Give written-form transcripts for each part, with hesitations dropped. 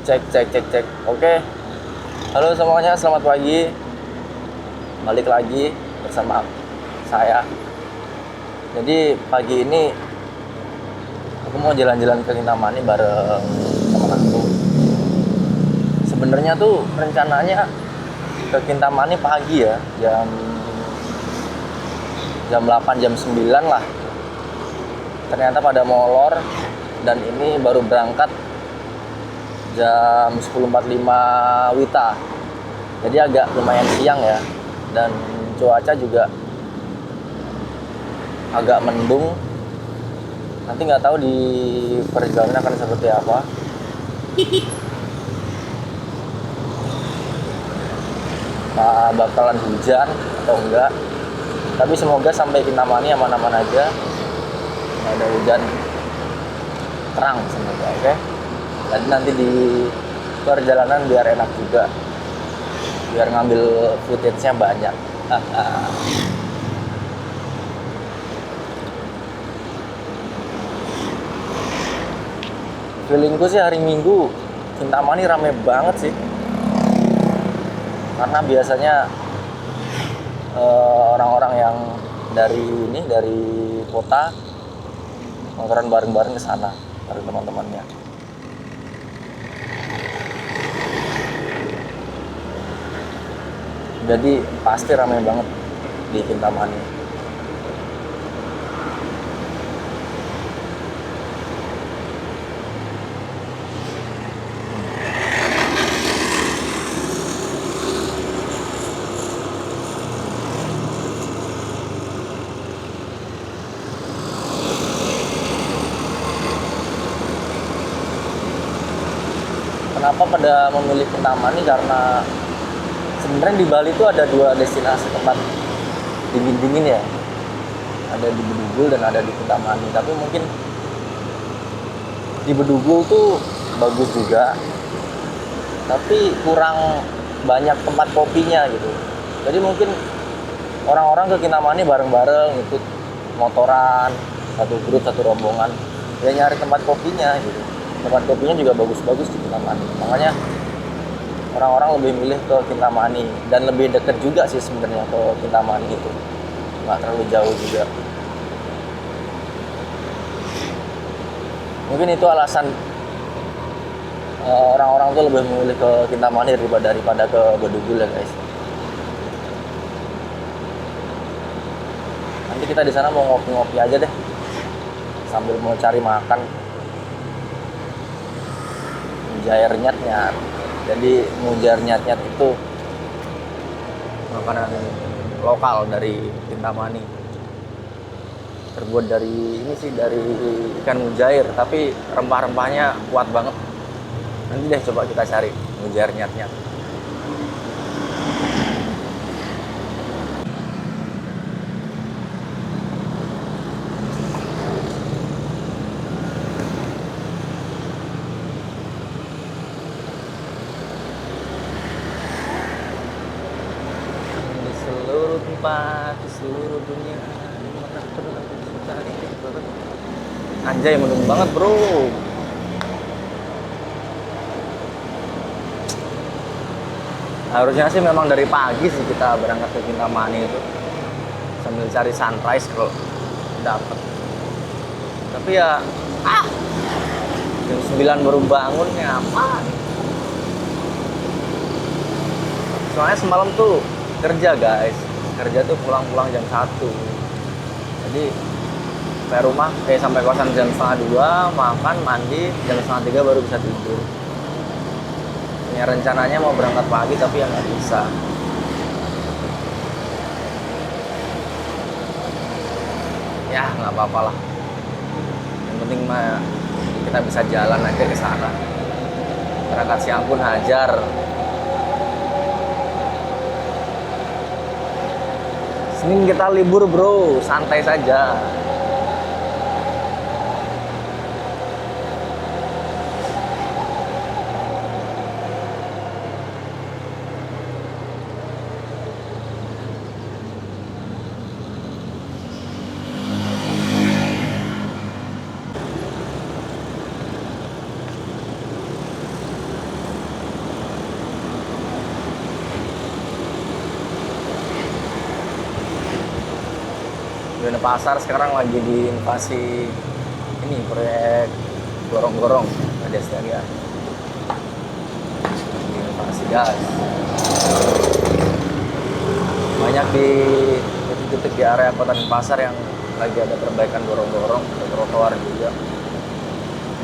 Cek, cek, cek, cek. Oke. Halo semuanya, selamat pagi. Balik lagi bersama saya. Jadi pagi ini aku mau jalan-jalan ke Kintamani bareng teman aku. Sebenarnya tuh rencananya ke Kintamani pagi ya, jam jam 8, jam 9 lah. Ternyata pada molor dan ini baru berangkat jam 10.45 Wita. Jadi agak lumayan siang ya. Dan cuaca juga agak mendung. Nanti nggak tahu di perjalanan akan seperti apa. Bakalan hujan atau enggak. Tapi semoga sampai Kintamani aman-aman aja. Nggak ada hujan. Terang semoga, oke? Dan nanti di perjalanan biar enak juga. Biar ngambil footage-nya banyak. Feelingku sih hari Minggu Kintamani rame banget sih. Karena biasanya orang-orang yang dari kota motoran bareng-bareng ke sana bareng teman-temannya. Jadi pasti ramai banget di Kintamani. Kenapa pada memilih Kintamani? Karena sebenarnya di Bali itu ada dua destinasi tempat dingin-dingin ya. Ada di Bedugul dan ada di Kintamani. Tapi mungkin di Bedugul tuh bagus juga. Tapi kurang banyak tempat kopinya gitu. Jadi mungkin orang-orang ke Kintamani bareng-bareng ikut motoran, satu grup, satu rombongan. Ya nyari tempat kopinya gitu. Tempat kopinya juga bagus-bagus di Kintamani. Makanya orang-orang lebih milih ke Kintamani dan lebih deket juga sih sebenarnya ke Kintamani itu, nggak terlalu jauh juga. Mungkin itu alasan orang-orang tuh lebih memilih ke Kintamani daripada ke Bedugul ya guys. Nanti kita di sana mau ngopi-ngopi aja deh sambil mau cari makan. Mujair nyat-nyat. Jadi mujair nyat-nyat itu makanan lokal dari Kintamani. Terbuat dari dari ikan mujair, tapi rempah-rempahnya kuat banget. Nanti deh coba kita cari mujair nyat-nyat. Di seluruh dunia anjay, mendung banget bro. Harusnya sih memang dari pagi sih kita berangkat ke Kintamani itu sambil cari sunrise kalau dapet. Tapi ya jam 9 baru bangun apa. Soalnya semalam tuh kerja guys. Kerja tuh pulang jam 1. Jadi sampai rumah sampai kosan jam 1:30, makan, mandi, jam 2:30 baru bisa tidur. Ya rencananya mau berangkat pagi tapi ya nggak bisa. Ya nggak apa-apa lah. Yang penting mah kita bisa jalan aja ke sana. Berangkat siang pun hajar. Senin kita libur bro, santai saja. Denpasar sekarang lagi diinvasi ini proyek gorong-gorong ada sekalian diinvasi gas. Banyak di titik-titik di area kota Denpasar yang lagi ada perbaikan gorong-gorong, ada trotoar juga.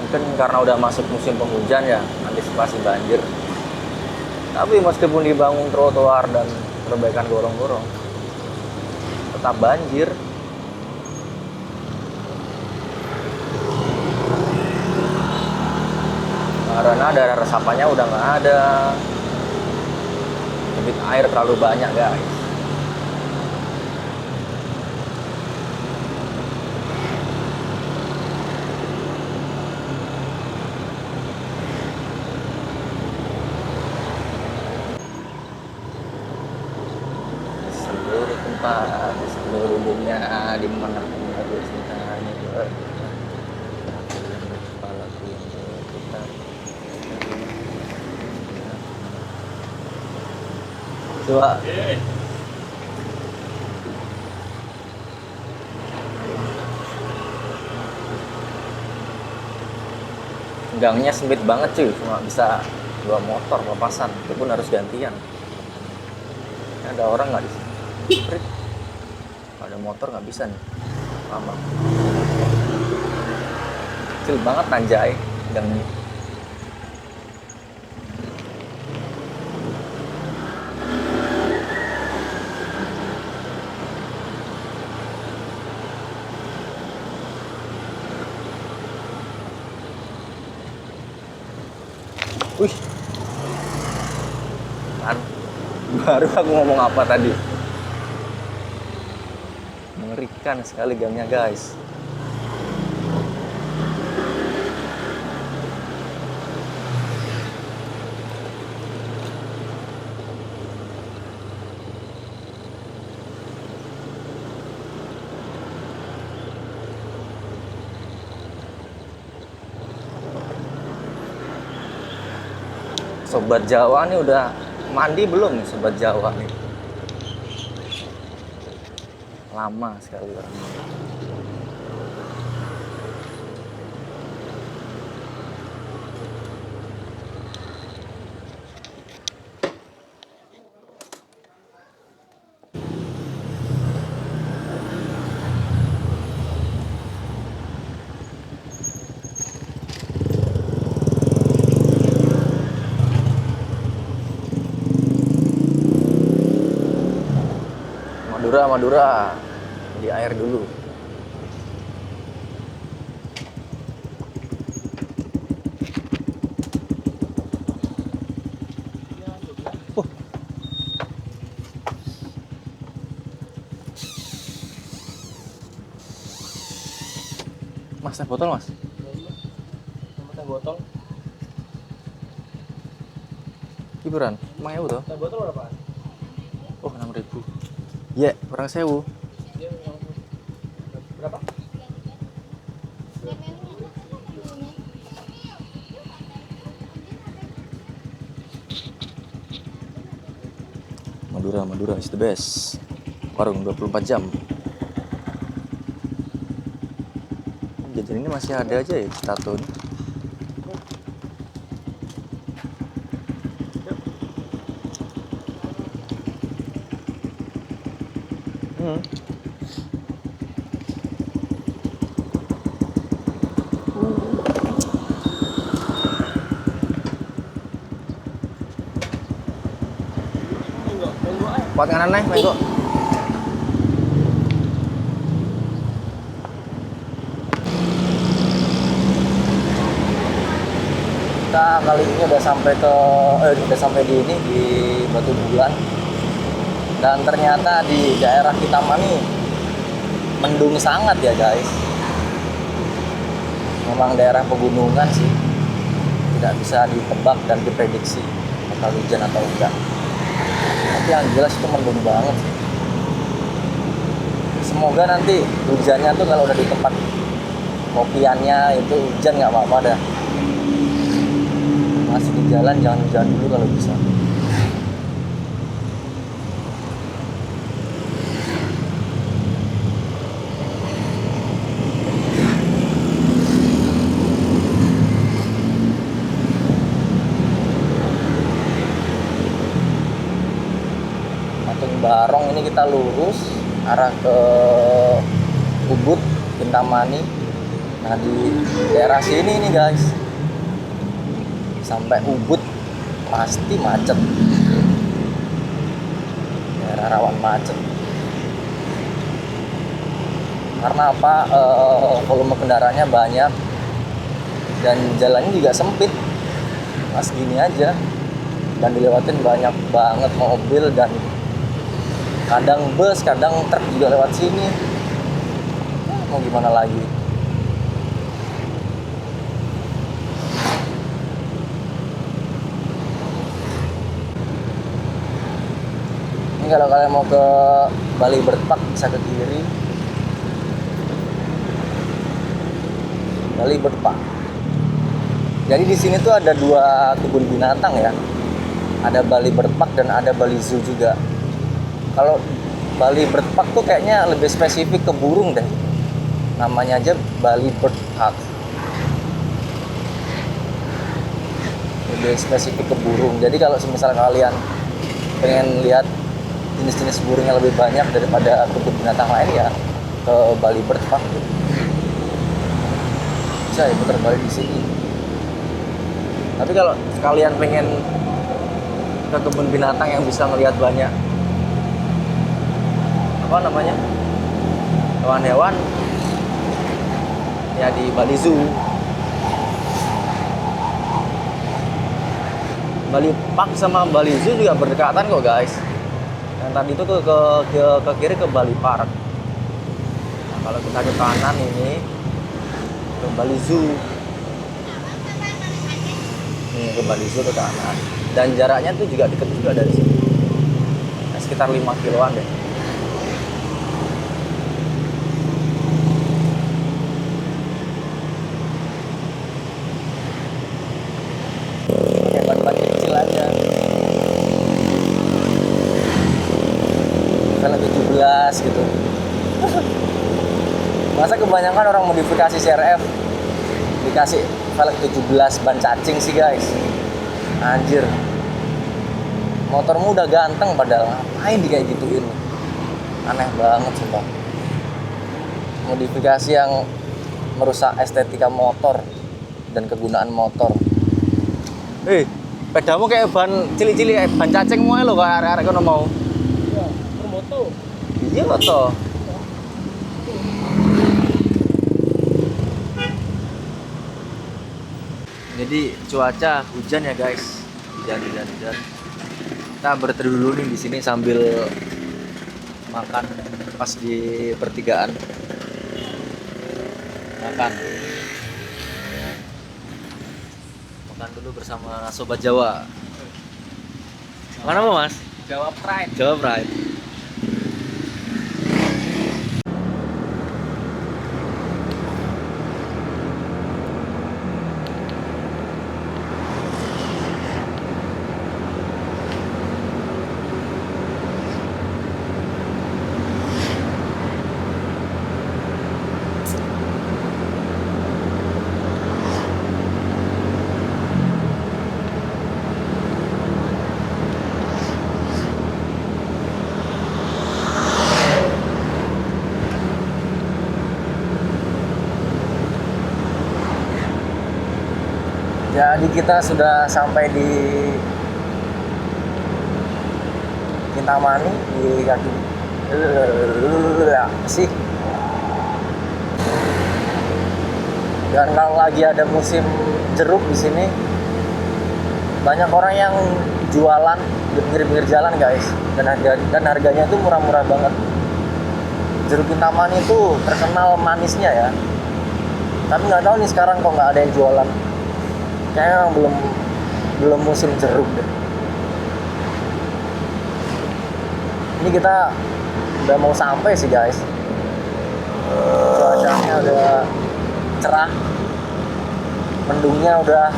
Mungkin karena udah masuk musim penghujan ya, antisipasi banjir. Tapi meskipun dibangun trotoar dan perbaikan gorong-gorong, tetap banjir. Karena daerah resapannya udah nggak ada, debit air terlalu banyak guys. Seluruh tempat di seluruh dunia dimanapun ada cintanya kepalaku yang berputar. Coba gangnya sempit banget cuy, cuma bisa 2 motor lepasan, itu pun harus gantian. Ada orang nggak di sini? Ada motor nggak bisa nih, lama. Kecil banget anjay gangnya. Wih, kan baru aku ngomong apa tadi? Mengerikan sekali gangnya guys. Sobat Jawa nih udah mandi belum nih Sobat Jawa nih? Lama sekali orang. Madura di air dulu. Mas, teh botol mas? Teh botol. Kiburan, emang ya tuh? Teh botol berapa? Oh 6.000. Ya, kurang 1.000. Dia berapa? Madura is the best. Warung 24 jam. Jajan ini masih ada aja ya Citato ini. Kuat kanan nih, menggo. Kita kali ini udah sampai di ini di Batu Bulan. Dan ternyata di daerah kita nih mendung sangat ya guys. Memang daerah pegunungan sih, tidak bisa ditebak dan diprediksi bakal hujan atau enggak. Tapi yang jelas itu mendung banget. Semoga nanti hujannya tuh kalau udah di tempat kopiannya itu hujan nggak apa-apa dah. Masih di jalan jangan hujan dulu kalau bisa. Barong ini kita lurus arah ke Ubud, Kintamani. Nah di daerah sini nih guys, sampai Ubud pasti macet, daerah rawan macet. Karena apa? Volume kendaraannya banyak dan jalannya juga sempit, mas gini aja, dan dilewatin banyak banget mobil dan kadang bus, kadang truk juga lewat sini. Mau gimana lagi? Ini kalau kalian mau ke Bali Bird Park bisa ke kiri. Bali Bird Park. Jadi di sini tuh ada 2 kebun binatang ya. Ada Bali Bird Park dan ada Bali Zoo juga. Kalau Bali Bird Park tuh kayaknya lebih spesifik ke burung deh. Namanya aja Bali Bird Park. Lebih spesifik ke burung. Jadi kalau misalnya kalian pengen lihat jenis-jenis burung yang lebih banyak daripada kebun binatang lain ya ke Bali Bird Park. Bisa ya putar balik di sini. Tapi kalau kalian pengen ke kebun binatang yang bisa ngelihat banyak apa namanya hewan-hewan ya di Bali Zoo. Bali Park sama Bali Zoo juga berdekatan kok guys. Yang tadi itu ke kiri ke Bali Park. Nah, kalau kita ke kanan ini ke Bali Zoo. Ini ke Bali Zoo ke kanan. Dan jaraknya tuh juga deket juga dari sini. Nah, sekitar 5 kiloan deh. Pakai ban-ban kecil aja. Velg 17 gitu. Masa kebanyakan orang modifikasi CRF dikasih velg 17 ban cacing sih guys. Anjir. Motormu udah ganteng padahal ngapain di kayak gituin. Aneh banget sumpah. Modifikasi yang merusak estetika motor dan kegunaan motor. Pedamu kayak ban cilik-cilik kayak ban cacing mau lo kayak arek-arek kono mau. Iya, bermoto. Iya kok toh. Jadi cuaca hujan ya guys, hujan. Kita berteduh dulu nih di sini sambil makan pas di pertigaan. Makan dulu bersama Sobat Jawa. Mana mau mas? Jawa Pride. Jawa Pride. Jadi kita sudah sampai di Kintamani di kaki sih. Dan kalau lagi ada musim jeruk di sini, banyak orang yang jualan di pinggir-pinggir jalan guys, dan harganya itu murah-murah banget. Jeruk Kintamani itu terkenal manisnya ya, tapi nggak tahu nih sekarang kok nggak ada yang jualan. Kayaknya belum musim jeruk deh. Ini kita udah mau sampai sih guys. Cuacanya udah cerah, mendungnya udah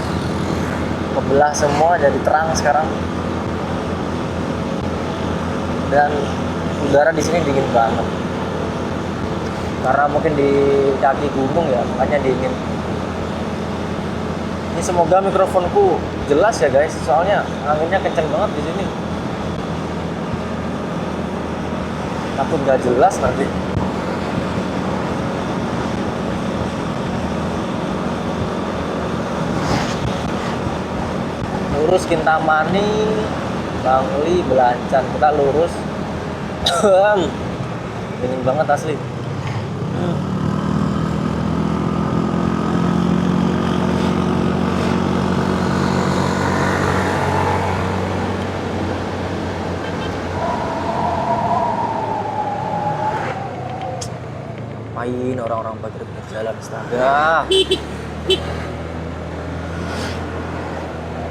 kebelah semua jadi terang sekarang. Dan udara di sini dingin banget. Karena mungkin di kaki gunung ya, makanya dingin. Ini semoga mikrofonku jelas ya guys, soalnya anginnya kenceng banget di sini. Takut nggak jelas nanti. Lurus Kintamani, Bangli, Belancan. Kita lurus. Dingin banget asli. Ngapain orang-orang pakai pinggir jalan, astaga.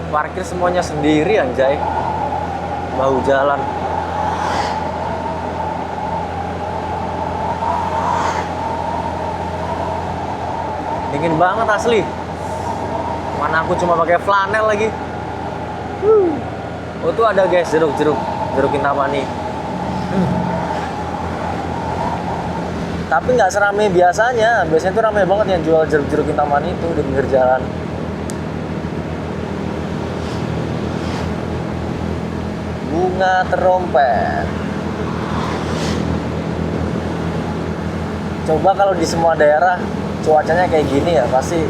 Parkir semuanya sendiri anjay. Bahu jalan. Dingin banget asli. Mana aku cuma pakai flanel lagi. Oh tuh ada guys jeruk Kintamani. Tapi nggak seramai biasanya. Biasanya tuh ramai banget yang jual jeruk Kintamani itu di pinggir jalan. Bunga terompet. Coba kalau di semua daerah cuacanya kayak gini ya pasti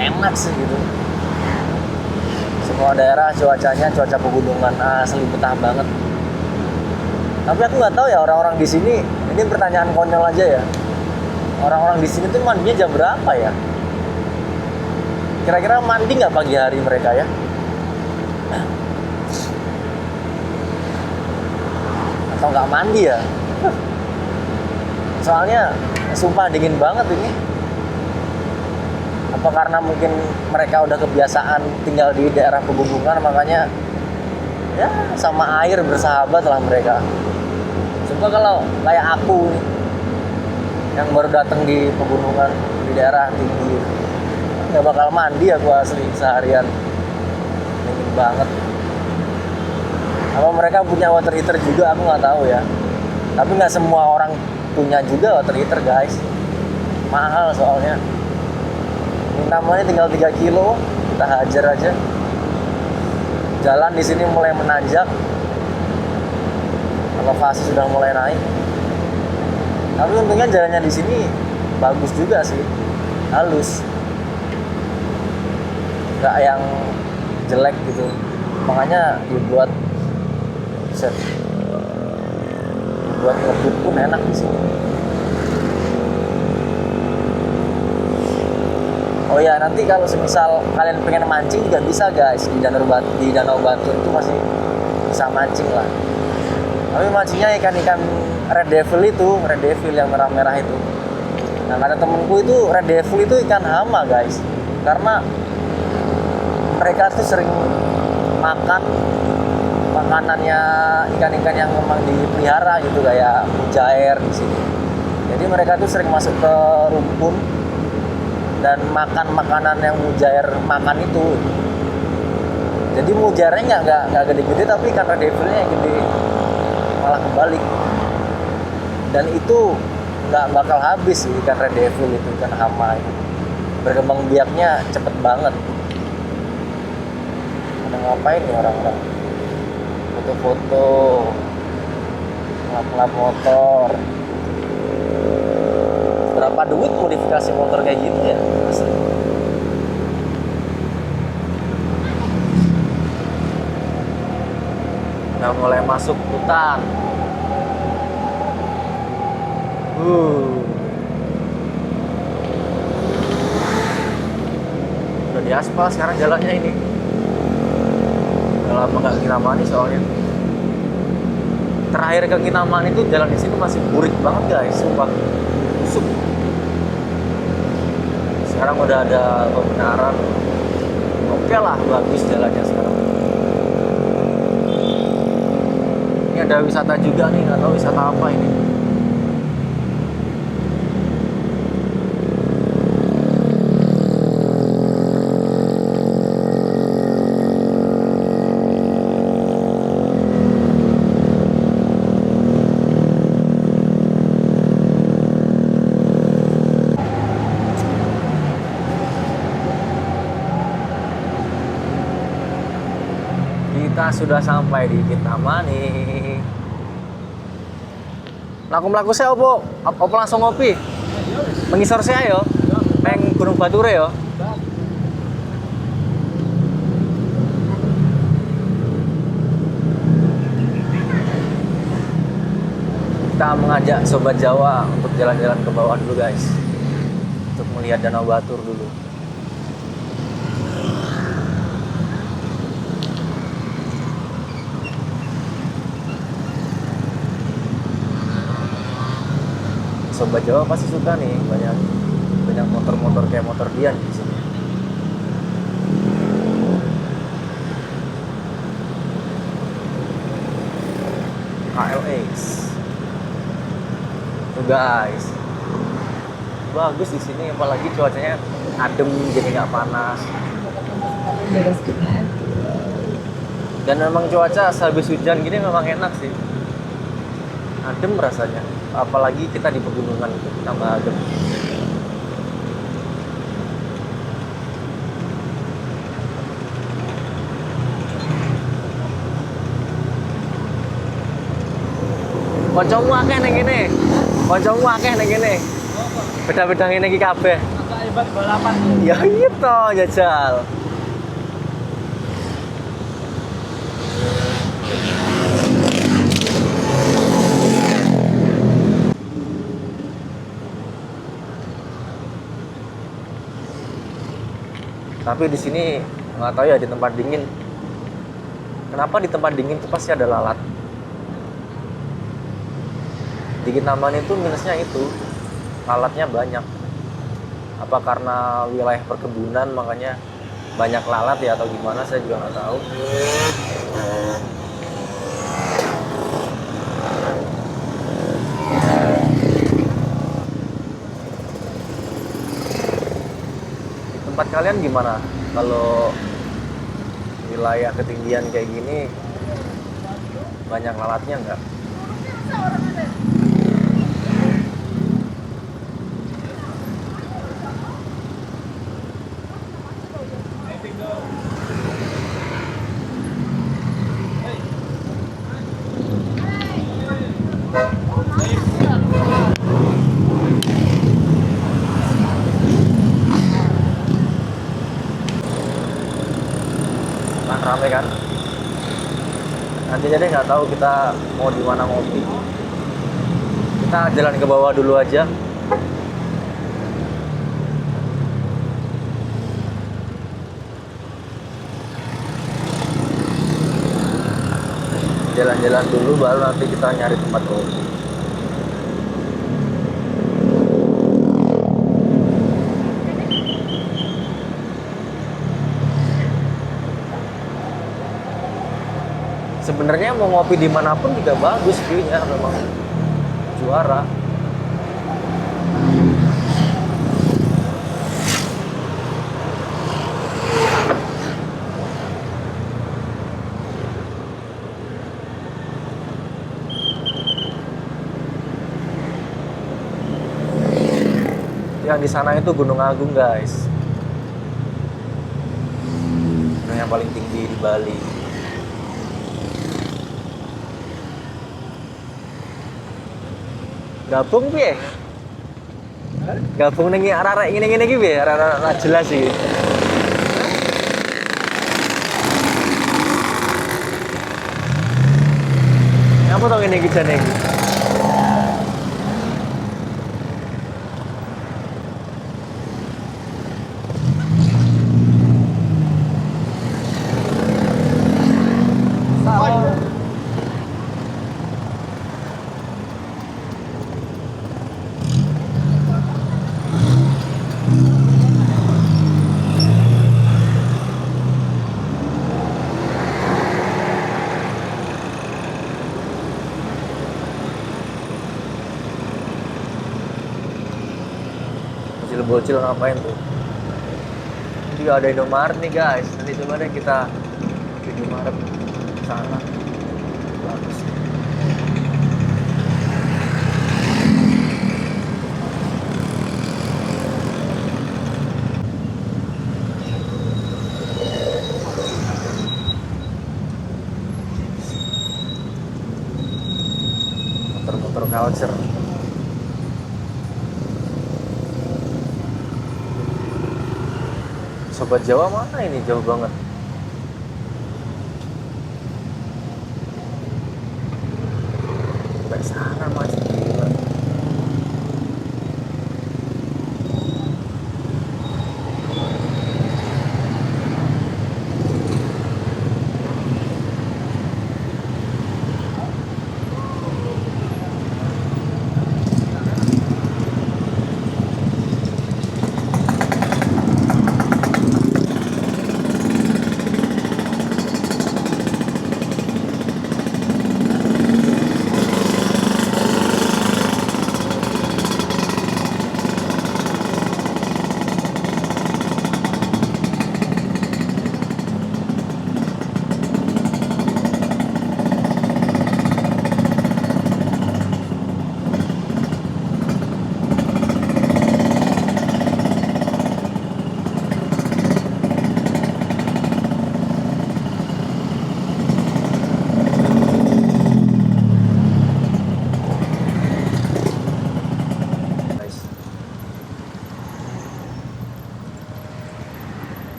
enak sih gitu. Semua daerah cuacanya cuaca pegunungan asli betah banget. Tapi aku nggak tahu ya orang-orang di sini. Ini pertanyaan konyol aja ya. Orang-orang di sini tuh mandinya jam berapa ya? Kira-kira mandi nggak pagi hari mereka ya? Atau nggak mandi ya? Soalnya sumpah dingin banget ini. Apa karena mungkin mereka udah kebiasaan tinggal di daerah pegunungan makanya ya sama air bersahabat lah mereka. Coba kalau kayak aku nih, yang baru datang di pegunungan di daerah tinggi, nggak bakal mandi aku asli seharian, dingin banget. Apa mereka punya water heater juga aku nggak tahu ya. Tapi nggak semua orang punya juga water heater guys, mahal soalnya. Namanya tinggal 3 kilo, kita hajar aja. Jalan di sini mulai menanjak. Elevasi sudah mulai naik. Tapi untungnya jalannya di sini bagus juga sih, halus, nggak yang jelek gitu. Makanya dibuat ngebut pun enak di sini. Oh ya nanti kalau semisal kalian pengen mancing juga bisa guys di Danau Batu itu masih bisa mancing lah. Tapi mancingnya ikan-ikan red devil yang merah-merah itu. Nah kata temenku itu red devil itu ikan hama guys, karena mereka tuh sering makan makanannya ikan-ikan yang memang dipelihara gitu kayak mujair di sini. Jadi mereka tuh sering masuk ke rumpun dan makan makanan yang mujair makan itu. Jadi mujairnya nggak gede-gede tapi ikan red devilnya yang gede, malah kebalik. Dan itu nggak bakal habis ikan red devil itu, ikan hama itu. Berkembang biaknya cepet banget. Ada ngapain nih orang-orang? Foto-foto, ngelap-ngelap motor. Berapa duit modifikasi motor kayak gitu ya? Asli. Udah mulai masuk hutan. Udah di aspal sekarang jalannya ini. Udah lama nggak Kintamani soalnya. Terakhir ke Kintamani itu jalan di sini masih burik banget guys, sumpah. Busuk. Sekarang udah ada pembenaran. Oke lah, bagus jalannya sekarang. Ini ada wisata juga nih, nggak tahu wisata apa ini. Kita sudah sampai di Kintamani. Mlaku-mlaku saya apa langsung ngopi? Mengisor saya yo. Neng Gunung Bature yo. Kita mengajak sobat Jawa untuk jalan-jalan ke bawah dulu guys. Untuk melihat Danau Batur dulu. Sobat Jawa pasti suka nih, banyak motor-motor kayak motor Dian di sini. KLX. Tuh guys. Bagus di sini, apalagi cuacanya adem jadi nggak panas. Dan memang cuaca sehabis hujan gini memang enak sih. Adem rasanya. Apalagi kita di pegunungan itu tambah adem. Kancamu akeh ning kene. Kancamu akeh ning kene. Beda-beda ngene iki kabeh. Agak hebat balapan. Ya iya toh jajal. Tapi di sini nggak tahu ya di tempat dingin. Kenapa di tempat dingin itu pasti ada lalat? Di Kintamani itu minusnya itu lalatnya banyak. Apa karena wilayah perkebunan makanya banyak lalat ya atau gimana saya juga nggak tahu. Tempat kalian gimana? Kalau wilayah ketinggian kayak gini banyak lalatnya nggak? Nah, rame kan? Nanti jadi nggak tahu kita mau di mana ngopi. Kita jalan ke bawah dulu aja. Jalan-jalan dulu baru nanti kita nyari tempat ngopi. Sebenarnya mau ngopi dimanapun juga bagus view-nya, memang juara. Yang di sana itu Gunung Agung guys, gunung yang paling tinggi di Bali. Gabung piye? Gabung ning arek-arek ngene-ngene iki piye? Arek-arek ra jelas iki. Apa to ngene iki jane iki? Bocil ngapain tuh? Ini ada Indomaret nih guys. Nanti coba deh kita ke Indomaret sana. Bagus. Motor-motor culture. Sobat Jawa mana ini? Jauh banget. Sampai sana masih gila.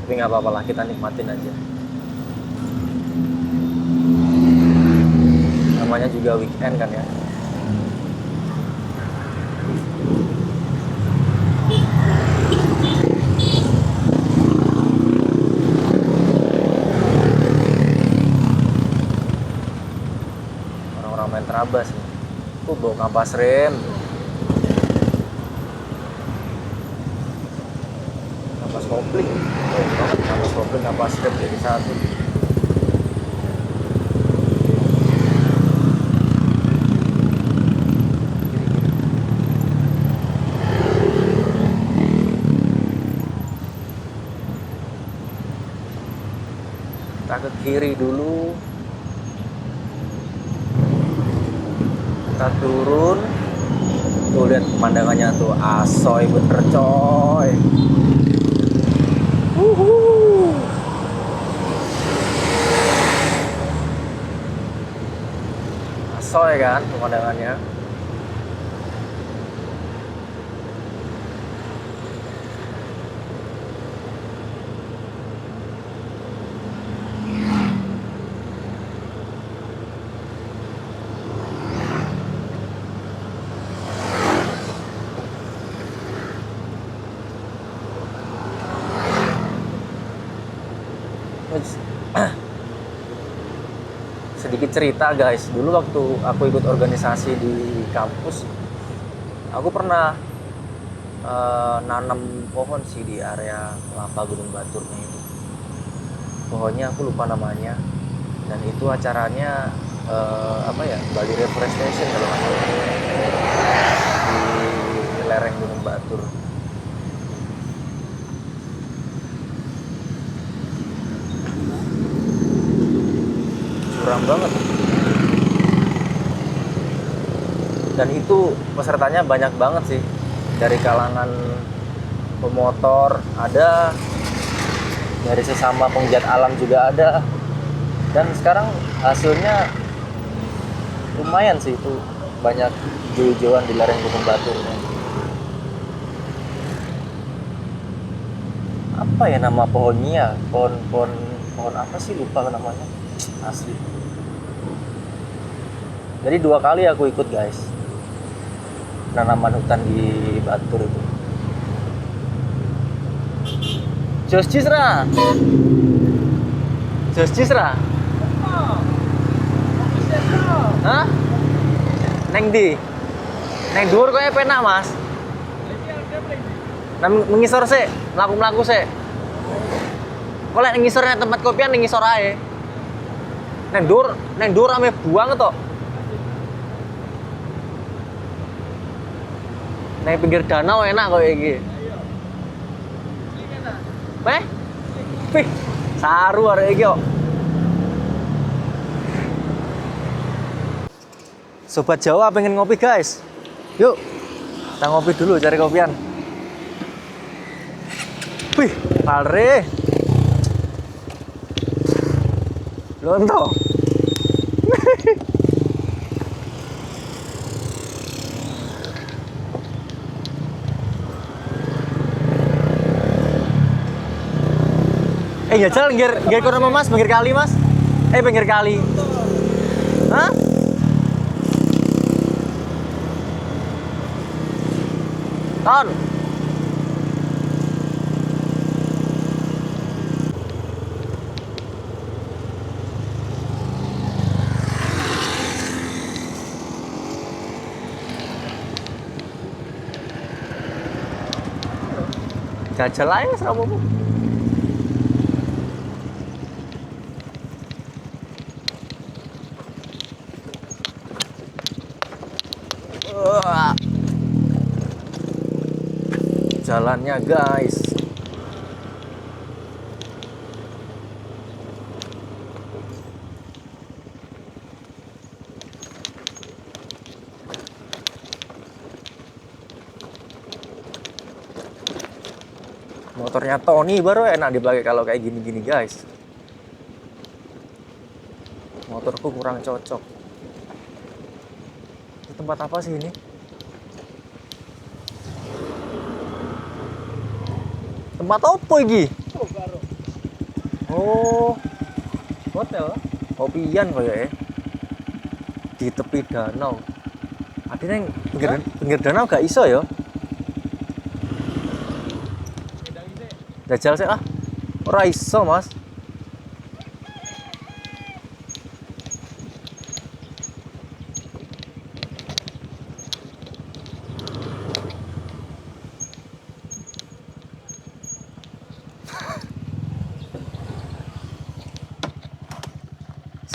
Tapi nggak apa-apa lah, kita nikmatin aja. Namanya juga weekend kan ya. Orang-orang main terabas nih. Bawa kampas rem. Kampas kopling. Kampas kopling, kampas rem jadi satu. Kita ke kiri dulu. Kita turun. Tuh lihat pemandangannya tuh, asoy bener coy. Asoy kan pemandangannya. Sedikit cerita guys, dulu waktu aku ikut organisasi di kampus, aku pernah nanam pohon sih di area Kelapa Gunung Baturnya itu. Pohonnya aku lupa namanya, dan itu acaranya Bali Reforestation kalau nggak salah, di lereng Gunung Batur. Kurang banget, dan itu pesertanya banyak banget sih, dari kalangan pemotor ada, dari sesama penggiat alam juga ada, dan sekarang hasilnya lumayan sih, itu banyak hijau-hijauan di lereng Gunung Batur. Apa ya nama pohonnya? Pohon apa sih, lupa namanya asli. Jadi 2 kali aku ikut guys, penanaman hutan di Batur itu. Jos Cisra. Hah? Neng di? Neng dhuwur koyo penak, Mas. Nang mengisor sih, mlaku-mlaku sih. Kok lek ngisor nang tempat kopian ning ngisor ae. Neng dhuwur ame buang to. Neng pinggir danau enak kok iki. Meh? Wih, saru arek iki kok. Sobat Jawa pengen ngopi guys. Yuk, kita ngopi dulu, cari kopian. Wih, pare. Lonto. Jajal ngger kono Mas, pinggir kali Mas. Pinggir kali. Hah? Ton. Jajal aja wis rapopo. Jalannya guys. Motornya Tony baru enak dipakai kalau kayak gini-gini guys. Motorku kurang cocok. Ini tempat apa sih ini? Tempat apa ini? Oh, Hotel. kopian kayaknya. Di tepi danau. Artinya yang pinggir danau gak iso ya? Jajal sih ah. Ora iso, Mas.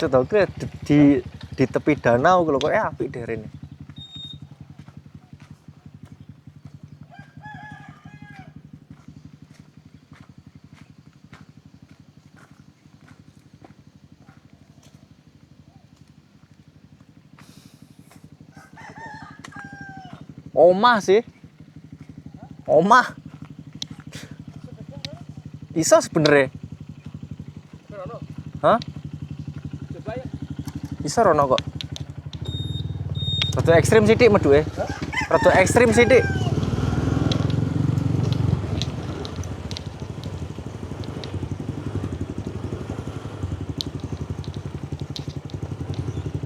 Setau ke di tepi danau kalau kok apik deh ini. Omah sih. Omah. Iso sebenernya. Hah? Iso rono kok. Rada ekstrim sithik meduke. Rada ekstrim sithik.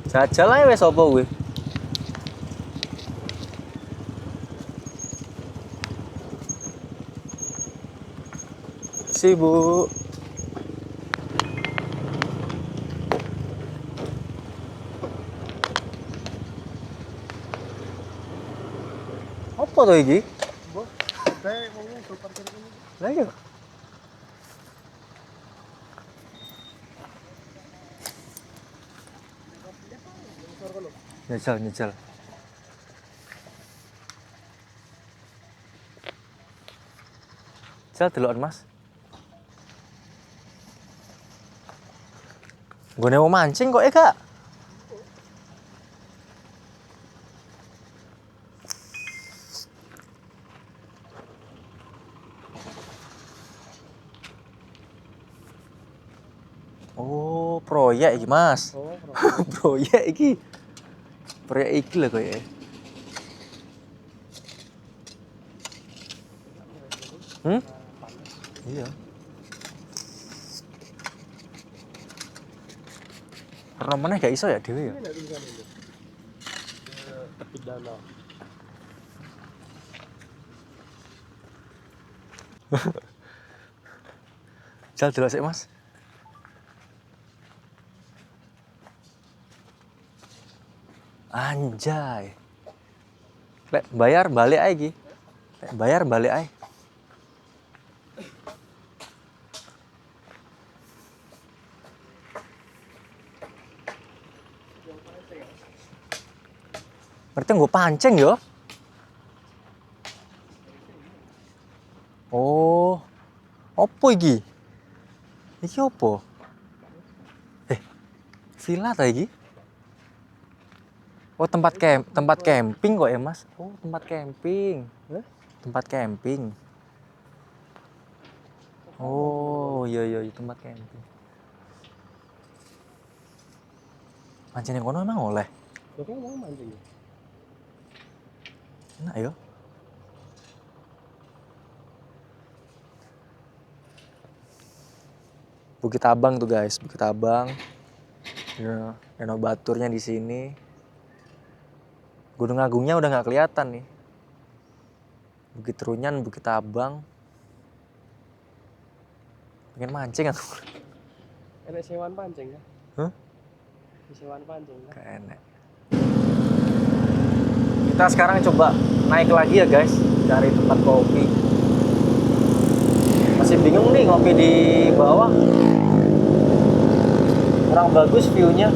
Jajal ae wis apa kuwi. Sibuk. Apa to iki? Bos, saya ngomong ke parkir ini. Lah iya. Nyejal. Jal deloken Mas. Nggone mau mancing kok Kak. Oh, proyek iki, Mas. Oh, Proyek iki. Proyek iki lho kok ya. Iya. Karena mana gak iso ya dhewe ya. ini tulisan ini. Tepi danau. Jal delok sik, Mas. Anjay. Lek bayar balik ae iki. Lek bayar balik ae. Berarti nggo pancing yo. Oh. Opo iki? Iki opo? Villa ta iki? Oh, tempat camping kok ya, Mas? Oh, tempat camping. Tempat camping. Oh, iya tempat camping. Mancing yang kono emang oleh. Lo kan mau mancing ya? Enak yo. Bukit Abang tuh guys, Bukit Abang. Ya, Danau Baturnya di sini. Gunung Agungnya udah nggak kelihatan nih. Bukit Runyan, Bukit Abang. Pengen mancing aku. Enak sewan pancing kan? Hah? Sewan pancing kan? Gak enak. Kita sekarang coba naik lagi ya guys, cari tempat kopi. Masih bingung nih ngopi di bawah. Kurang bagus view-nya.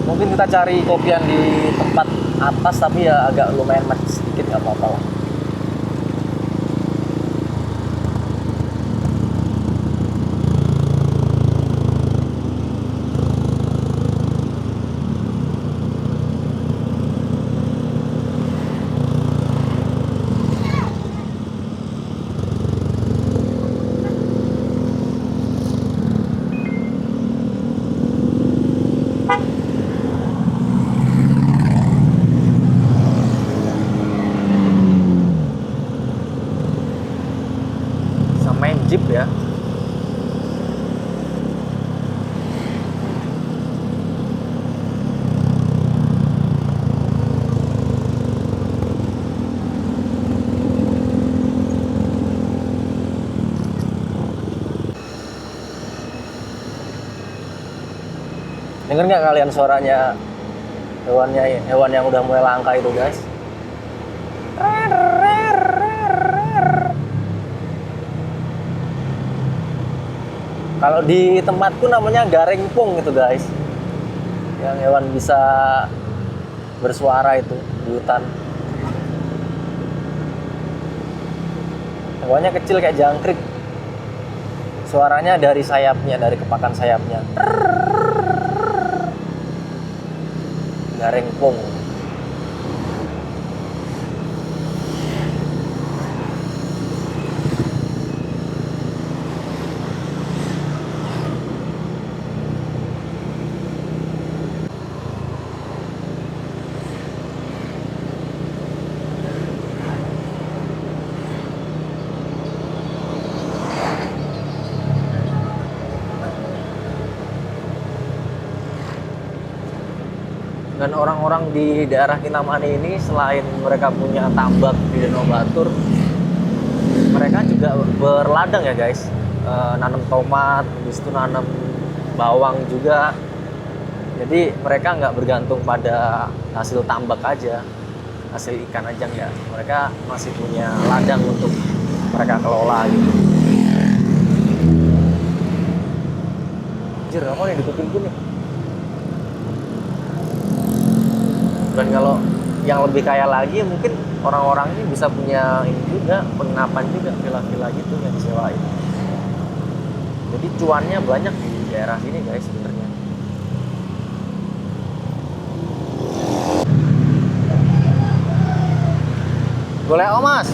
Mungkin kita cari kopian di tempat atas tapi ya agak lumayan macet sedikit, nggak apa-apa lah. Main jeep ya. Dengar nggak kalian suaranya hewan yang udah mulai langka itu guys? Kalau di tempatku namanya garengpung itu guys. Yang hewan bisa bersuara itu di hutan. Hewannya kecil kayak jangkrik. Suaranya dari sayapnya, dari kepakan sayapnya. Garengpung. Dan orang-orang di daerah Kintamani ini selain mereka punya tambak di Danau Batur, mereka juga berladang ya guys. Nanam tomat, habis itu nanam bawang juga. Jadi mereka nggak bergantung pada hasil tambak aja, hasil ikan aja ya. Mereka masih punya ladang untuk mereka kelola gitu. Anjir, apa nih di kupingku nih? Dan kalau yang lebih kaya lagi mungkin orang-orang ini bisa punya ini juga, penginapan juga, villa-villa gitu yang disewain. Jadi cuannya banyak di daerah sini guys sebenarnya. Boleh om mas?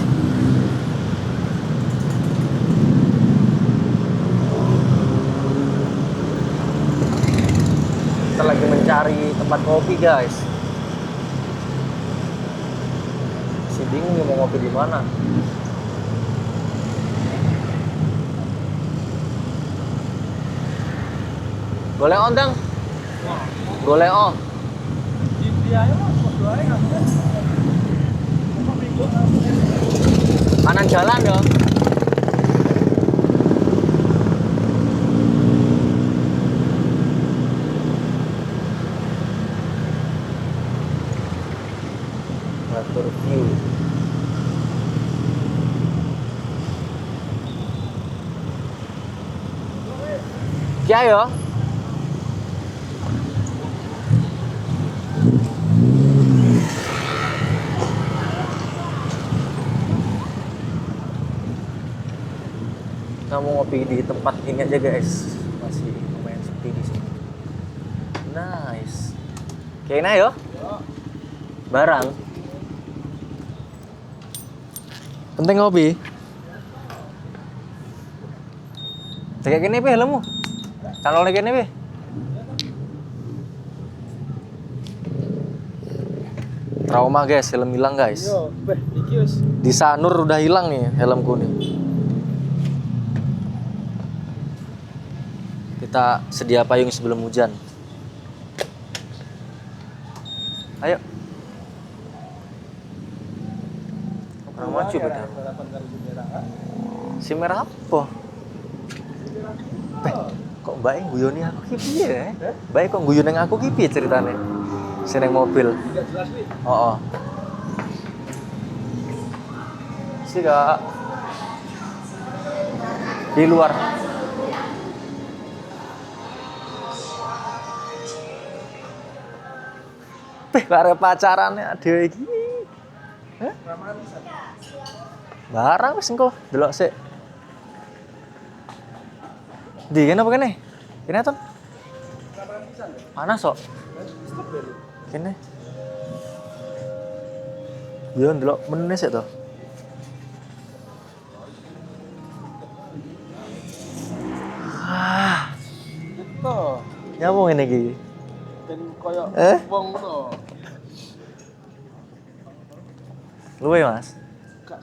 Kita lagi mencari tempat kopi guys. Bingung nih mau ngopi di mana. Boleh on dang? Boleh on. Kanan jalan dong. Batur view. Kia ya? Kita mau ngopi di tempat ini aja guys. Masih lumayan sepi di sini. Nice. Kayaknya ya? Barang. Penting ngopi. Kayak gini pe helmmu. Kalau lagi gini pe. Trauma guys, helm hilang guys. Yo, beh, iki wis. Di Sanur udah hilang nih helmku nih. Kita sedia payung sebelum hujan. Ayo. Orang maju benar. Balapan karo si merah. Si merah apa? Kok mbak yang guyoni aku ki piye ya? Mbak kok guyon aku ki piye ceritane? Sing nang mobil. Tidak jelas wi. Oh. Si Kak. Di luar. Kare pacarane dhewe iki. Hah? Barang wis engko delok sik. Di kene apa kene? Kene ton. Panas kok. Kene. Yo ndelok menene sik to. Itu Nyapa ngene iki? ben koyo Eh? wong ngono. Luwe, Mas. Gak